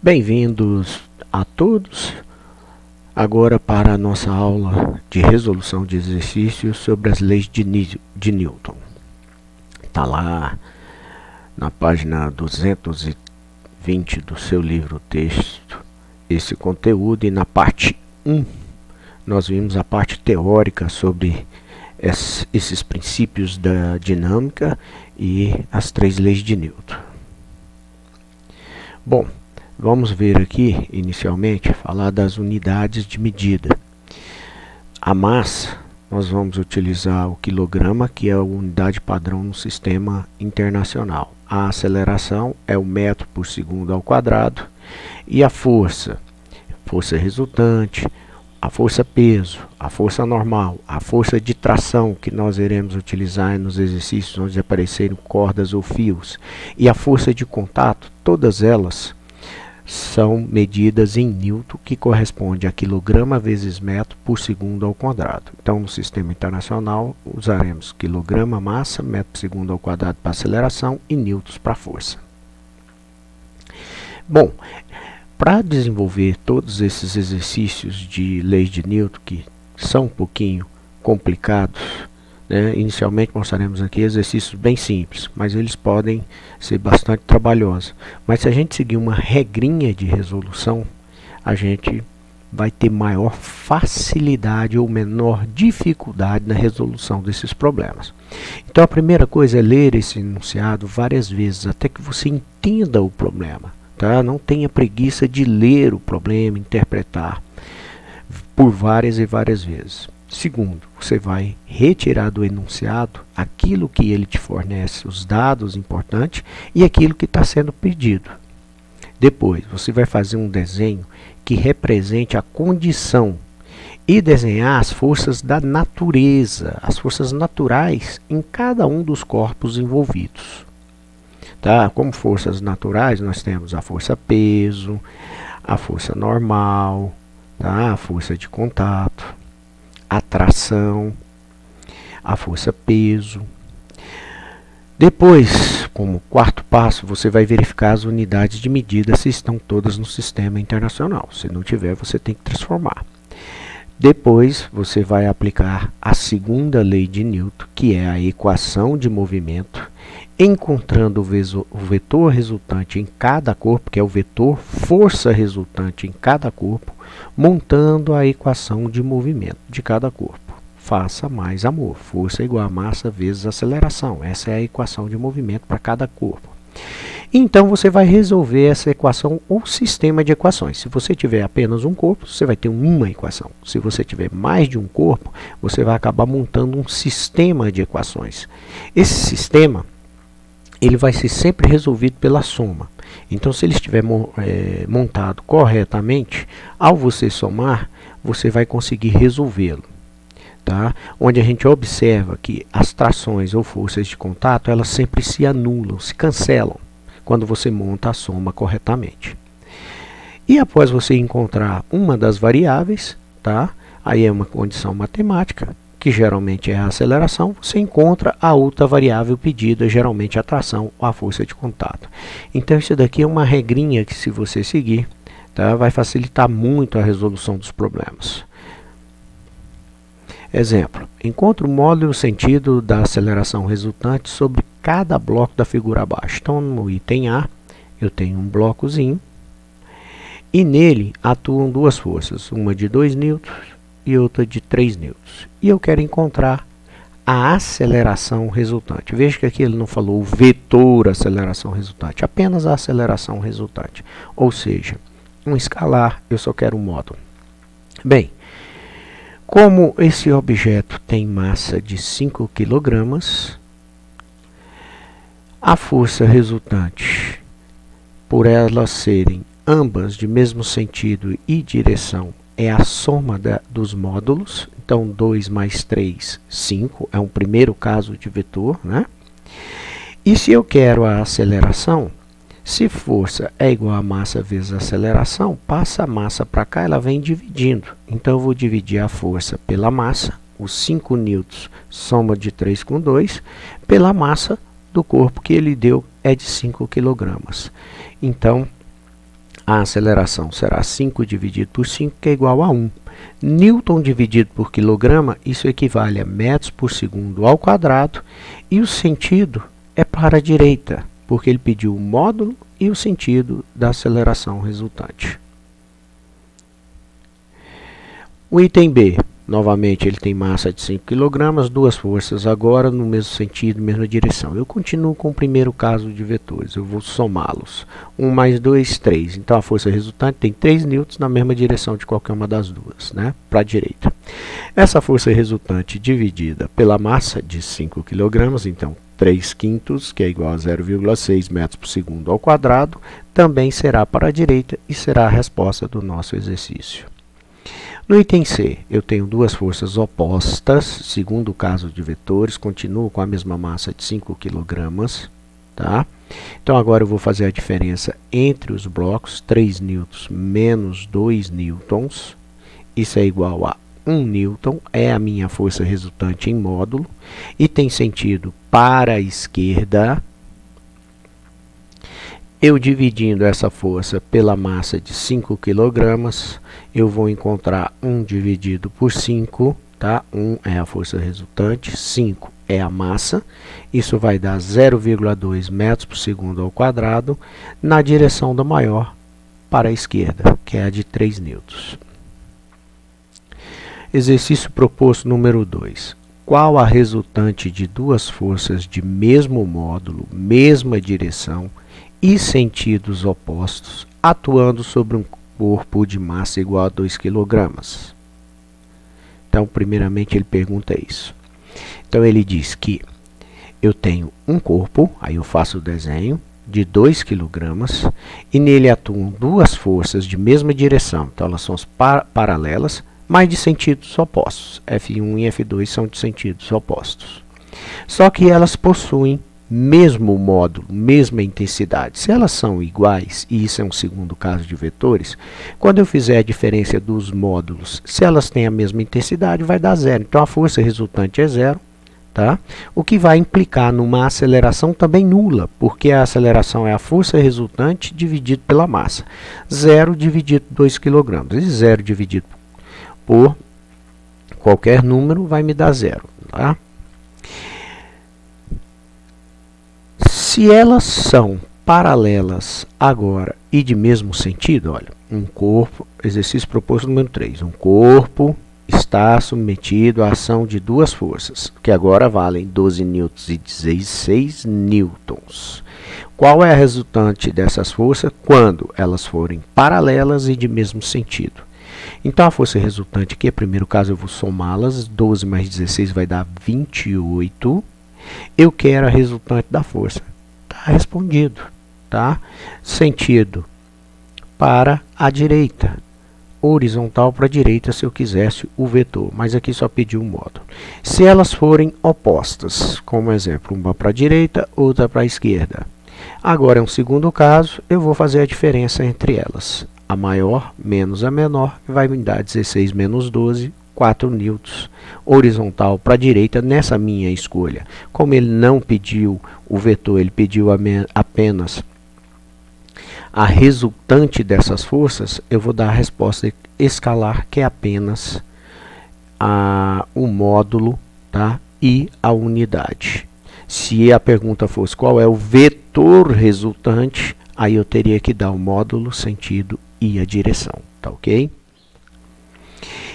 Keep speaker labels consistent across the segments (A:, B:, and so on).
A: Bem-vindos a todos agora para a nossa aula de resolução de exercícios sobre as leis de Newton. Está lá na página 220 do seu livro texto esse conteúdo, e na parte 1 nós vimos a parte teórica sobre esses princípios da dinâmica e as 3 leis de Newton. Bom, vamos ver aqui, inicialmente, falar das unidades de medida. A massa, nós vamos utilizar o quilograma, que é a unidade padrão no sistema internacional. A aceleração é o metro por segundo ao quadrado. E a força resultante, a força peso, a força normal, a força de tração, que nós iremos utilizar nos exercícios onde aparecerem cordas ou fios, e a força de contato, todas elas são medidas em Newton, que corresponde a quilograma vezes metro por segundo ao quadrado. Então, no sistema internacional, usaremos quilograma massa, metro por segundo ao quadrado para aceleração e newtons para força. Bom, para desenvolver todos esses exercícios de leis de Newton, que são um pouquinho complicados, inicialmente mostraremos aqui exercícios bem simples, mas eles podem ser bastante trabalhosos. Mas se a gente seguir uma regrinha de resolução, a gente vai ter maior facilidade ou menor dificuldade na resolução desses problemas. Então a primeira coisa é ler esse enunciado várias vezes, até que você entenda o problema. Tá? Não tenha preguiça de ler o problema, interpretar por várias e várias vezes. Segundo, você vai retirar do enunciado aquilo que ele te fornece, os dados importantes e aquilo que está sendo pedido. Depois, você vai fazer um desenho que represente a condição e desenhar as forças da natureza, as forças naturais em cada um dos corpos envolvidos. Tá? Como forças naturais, nós temos a força peso, a força normal, tá? A força de contato, a tração, a força peso. Depois, como quarto passo, você vai verificar as unidades de medida se estão todas no sistema internacional. Se não tiver, você tem que transformar. Depois, você vai aplicar a segunda lei de Newton, que é a equação de movimento, encontrando o vetor resultante em cada corpo, que é o vetor força resultante em cada corpo, montando a equação de movimento de cada corpo. Faça mais amor. Força igual a massa vezes aceleração. Essa é a equação de movimento para cada corpo. Então, você vai resolver essa equação ou sistema de equações. Se você tiver apenas um corpo, você vai ter uma equação. Se você tiver mais de um corpo, você vai acabar montando um sistema de equações. Esse sistema ele vai ser sempre resolvido pela soma. Então, se ele estiver montado corretamente, ao você somar, você vai conseguir resolvê-lo. Tá? Onde a gente observa que as trações ou forças de contato, elas sempre se anulam, se cancelam, quando você monta a soma corretamente. E após você encontrar uma das variáveis, tá? Aí é uma condição matemática, que geralmente é a aceleração, você encontra a outra variável pedida, geralmente a tração ou a força de contato. Então isso daqui é uma regrinha que, se você seguir, tá, vai facilitar muito a resolução dos problemas. Exemplo, encontre o módulo sentido da aceleração resultante sobre cada bloco da figura abaixo. Então, no item A, eu tenho um blocozinho, e nele atuam duas forças, uma de 2 newtons e outra de 3 newtons. E eu quero encontrar a aceleração resultante. Veja que aqui ele não falou o vetor aceleração resultante, apenas a aceleração resultante. Ou seja, um escalar, eu só quero um módulo. Bem, como esse objeto tem massa de 5 kg, a força resultante, por elas serem ambas de mesmo sentido e direção, é a soma dos módulos. Então, 2 mais 3, 5, é um primeiro caso de vetor, né? E se eu quero a aceleração, se força é igual a massa vezes aceleração, passa a massa para cá, ela vem dividindo. Então, eu vou dividir a força pela massa, os 5 newtons, soma de 3 com 2, pela massa do corpo que ele deu é de 5 kg. Então, a aceleração será 5 dividido por 5, que é igual a 1. Newton dividido por quilograma, isso equivale a metros por segundo ao quadrado, e o sentido é para a direita, porque ele pediu o módulo e o sentido da aceleração resultante. O item B, novamente ele tem massa de 5 kg, duas forças agora no mesmo sentido, mesma direção. Eu continuo com o primeiro caso de vetores, eu vou somá-los. 1 mais 2, 3. Então a força resultante tem 3 newtons na mesma direção de qualquer uma das duas, né? Para a direita. Essa força resultante dividida pela massa de 5 kg, então 3 quintos, que é igual a 0,6 metros por segundo ao quadrado, também será para a direita e será a resposta do nosso exercício. No item C, eu tenho duas forças opostas, segundo o caso de vetores, continuo com a mesma massa de 5 kg, tá? Então agora eu vou fazer a diferença entre os blocos, 3 newtons menos 2 newtons, isso é igual a 1 newton, é a minha força resultante em módulo, e tem sentido para a esquerda. Eu dividindo essa força pela massa de 5 kg, eu vou encontrar 1 dividido por 5, tá? 1 é a força resultante, 5 é a massa, isso vai dar 0,2 metros por segundo ao quadrado, na direção da maior para a esquerda, que é a de 3 newtons. Exercício proposto número 2. Qual a resultante de duas forças de mesmo módulo, mesma direção e sentidos opostos, atuando sobre um corpo de massa igual a 2 kg? Então, primeiramente, ele pergunta isso. Então, ele diz que eu tenho um corpo, aí eu faço o desenho, de 2 kg, e nele atuam duas forças de mesma direção. Então, elas são paralelas, mas de sentidos opostos. F1 e F2 são de sentidos opostos. Só que elas possuem mesmo módulo, mesma intensidade. Se elas são iguais, e isso é um segundo caso de vetores, quando eu fizer a diferença dos módulos, se elas têm a mesma intensidade, vai dar zero. Então a força resultante é zero, tá? O que vai implicar numa aceleração também nula, porque a aceleração é a força resultante dividido pela massa. 0 dividido por 2 kg. E 0 dividido por qualquer número vai me dar zero, tá? Se elas são paralelas agora e de mesmo sentido, olha, um corpo, exercício proposto número 3, um corpo está submetido à ação de duas forças, que agora valem 12 newtons e 16 newtons. Qual é a resultante dessas forças quando elas forem paralelas e de mesmo sentido? Então a força resultante aqui, no primeiro caso eu vou somá-las, 12 mais 16 vai dar 28. Eu quero a resultante da força. Está respondido, tá? Sentido para a direita, horizontal para a direita se eu quisesse o vetor, mas aqui só pediu um módulo. Se elas forem opostas, como exemplo, uma para a direita, outra para a esquerda. Agora é um segundo caso, eu vou fazer a diferença entre elas. A maior menos a menor vai me dar 16 menos 12, 4 newtons, horizontal para a direita nessa minha escolha. Como ele não pediu o vetor, ele pediu apenas a resultante dessas forças, eu vou dar a resposta escalar, que é apenas o módulo, tá? E a unidade. Se a pergunta fosse qual é o vetor resultante, aí eu teria que dar o módulo, sentido e a direção, tá ok?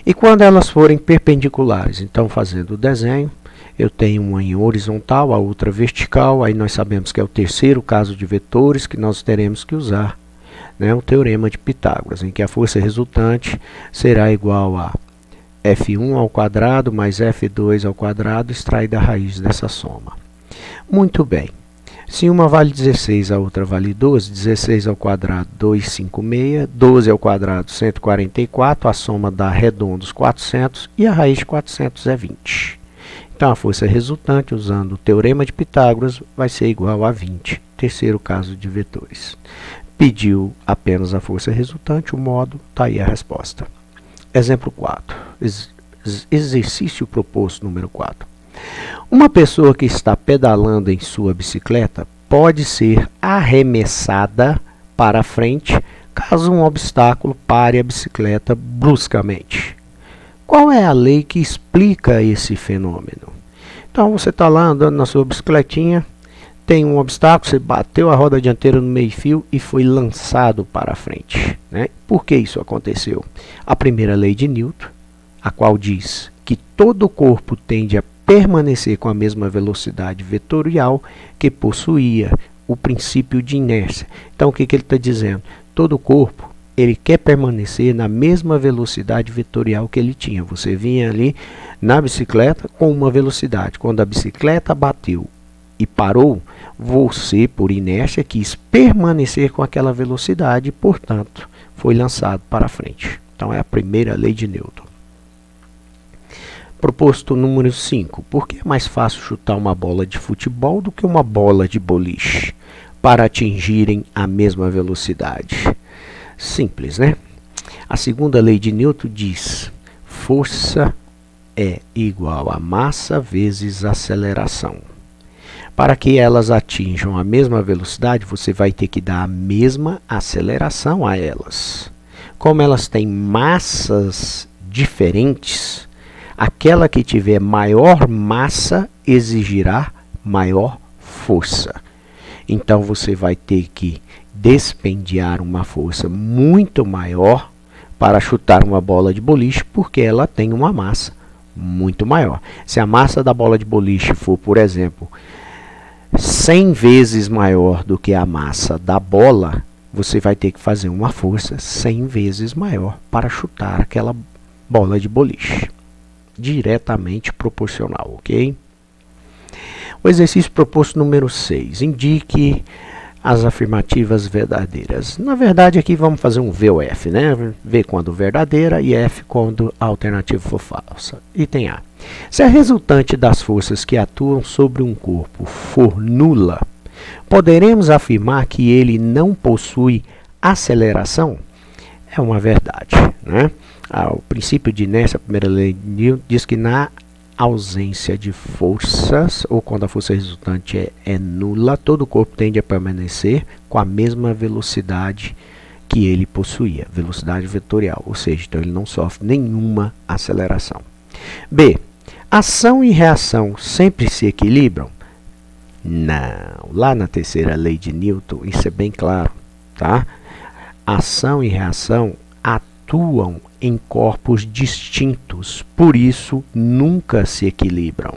A: E quando elas forem perpendiculares, então fazendo o desenho, eu tenho uma em horizontal, a outra vertical, aí nós sabemos que é o terceiro caso de vetores que nós teremos que usar, né, o teorema de Pitágoras, em que a força resultante será igual a F1 ao quadrado mais F2 ao quadrado, extraída a raiz dessa soma. Muito bem. Se uma vale 16, a outra vale 12, 16 ao quadrado, 256, 12 ao quadrado, 144, a soma dá redondos 400 e a raiz de 400 é 20. Então, a força resultante, usando o teorema de Pitágoras, vai ser igual a 20, terceiro caso de vetores. Pediu apenas a força resultante, o módulo, está aí a resposta. Exemplo 4, exercício proposto número 4. Uma pessoa que está pedalando em sua bicicleta pode ser arremessada para frente caso um obstáculo pare a bicicleta bruscamente. Qual é a lei que explica esse fenômeno? Então você está lá andando na sua bicicletinha, tem um obstáculo, você bateu a roda dianteira no meio-fio e foi lançado para a frente, né? Por que isso aconteceu? A primeira lei de Newton, a qual diz que todo corpo tende a permanecer com a mesma velocidade vetorial que possuía o princípio de inércia. Então o que ele está dizendo? Todo corpo ele quer permanecer na mesma velocidade vetorial que ele tinha. Você vinha ali na bicicleta com uma velocidade. Quando a bicicleta bateu e parou, você, por inércia, quis permanecer com aquela velocidade e, portanto, foi lançado para frente. Então, é a primeira lei de Newton. Proposto número 5. Por que é mais fácil chutar uma bola de futebol do que uma bola de boliche para atingirem a mesma velocidade? Simples, né? A segunda lei de Newton diz: força é igual a massa vezes aceleração. Para que elas atinjam a mesma velocidade, você vai ter que dar a mesma aceleração a elas. Como elas têm massas diferentes, aquela que tiver maior massa exigirá maior força. Então você vai ter que despendiar uma força muito maior para chutar uma bola de boliche, porque ela tem uma massa muito maior. Se a massa da bola de boliche for, por exemplo, 100 vezes maior do que a massa da bola, você vai ter que fazer uma força 100 vezes maior para chutar aquela bola de boliche. Diretamente proporcional, ok? O exercício proposto número 6. Indique as afirmativas verdadeiras. Na verdade, aqui vamos fazer um V ou F, né? V quando verdadeira e F quando a alternativa for falsa. Item A. Se a resultante das forças que atuam sobre um corpo for nula, poderemos afirmar que ele não possui aceleração? É uma verdade, né? O princípio de inércia, a primeira lei de Newton, diz que na ausência de forças, ou quando a força resultante é nula, todo o corpo tende a permanecer com a mesma velocidade que ele possuía, velocidade vetorial, ou seja, então ele não sofre nenhuma aceleração. B. Ação e reação sempre se equilibram? Não. Lá na terceira lei de Newton, isso é bem claro, tá? Ação e reação atuam em corpos distintos, por isso nunca se equilibram.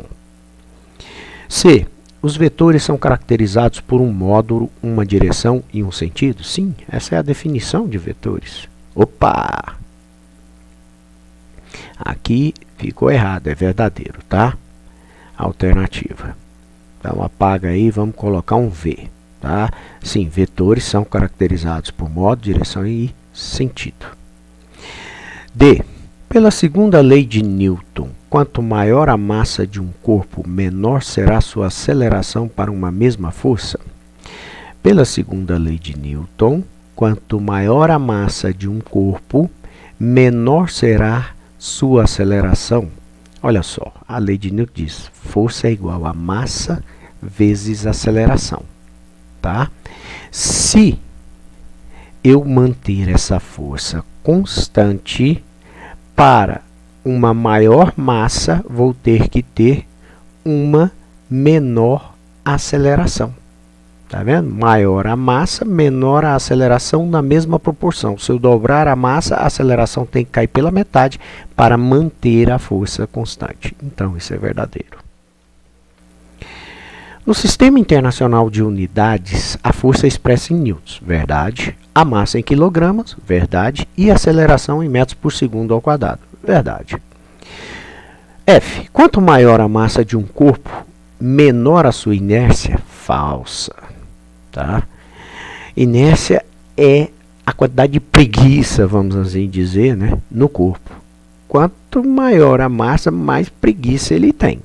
A: C. Os vetores são caracterizados por um módulo, uma direção e um sentido? Sim, essa é a definição de vetores. Opa! Aqui ficou errado, é verdadeiro, tá? Alternativa. Então apaga aí, vamos colocar um V, tá? Sim, vetores são caracterizados por módulo, direção e sentido. D. Pela segunda lei de Newton, quanto maior a massa de um corpo, menor será sua aceleração para uma mesma força? Pela segunda lei de Newton, quanto maior a massa de um corpo, menor será sua aceleração. Olha só, a lei de Newton diz: força é igual a massa vezes aceleração, tá? Se eu manter essa força constante, para uma maior massa, vou ter que ter uma menor aceleração. Tá vendo? Maior a massa, menor a aceleração na mesma proporção. Se eu dobrar a massa, a aceleração tem que cair pela metade para manter a força constante. Então, isso é verdadeiro. No Sistema Internacional de Unidades, a força é expressa em newtons, verdade. A massa em quilogramas, verdade. E a aceleração em metros por segundo ao quadrado, verdade. F. Quanto maior a massa de um corpo, menor a sua inércia, falsa. Tá? Inércia é a quantidade de preguiça, vamos assim dizer, né, no corpo. Quanto maior a massa, mais preguiça ele tem.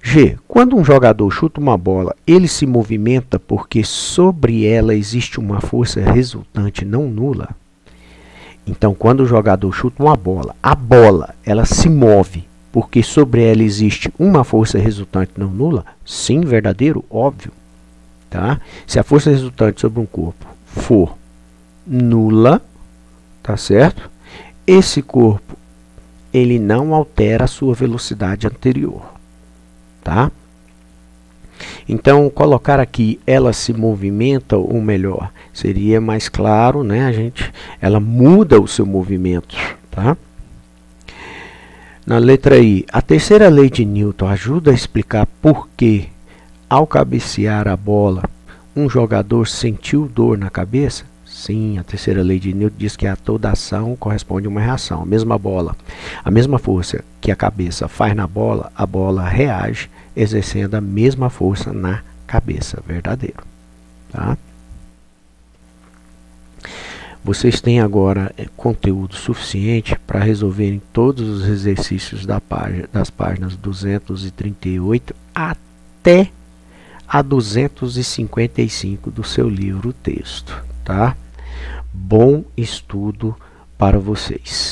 A: G. Quando um jogador chuta uma bola, ele se movimenta porque sobre ela existe uma força resultante não nula? Então, quando o jogador chuta uma bola, a bola ela se move porque sobre ela existe uma força resultante não nula? Sim, verdadeiro, óbvio. Tá? Se a força resultante sobre um corpo for nula, tá certo? Esse corpo, ele não altera a sua velocidade anterior, tá? Então, colocar aqui, ela se movimenta, ou melhor, seria mais claro, né? Ela muda o seu movimento, tá? Na letra I, a terceira lei de Newton ajuda a explicar por que, ao cabecear a bola, um jogador sentiu dor na cabeça? Sim, a terceira lei de Newton diz que a toda ação corresponde a uma reação. A mesma bola, a mesma força que a cabeça faz na bola, a bola reage, exercendo a mesma força na cabeça. Verdadeiro. Tá? Vocês têm agora conteúdo suficiente para resolverem todos os exercícios das páginas 238 até a 255 do seu livro texto. Tá? Bom estudo para vocês.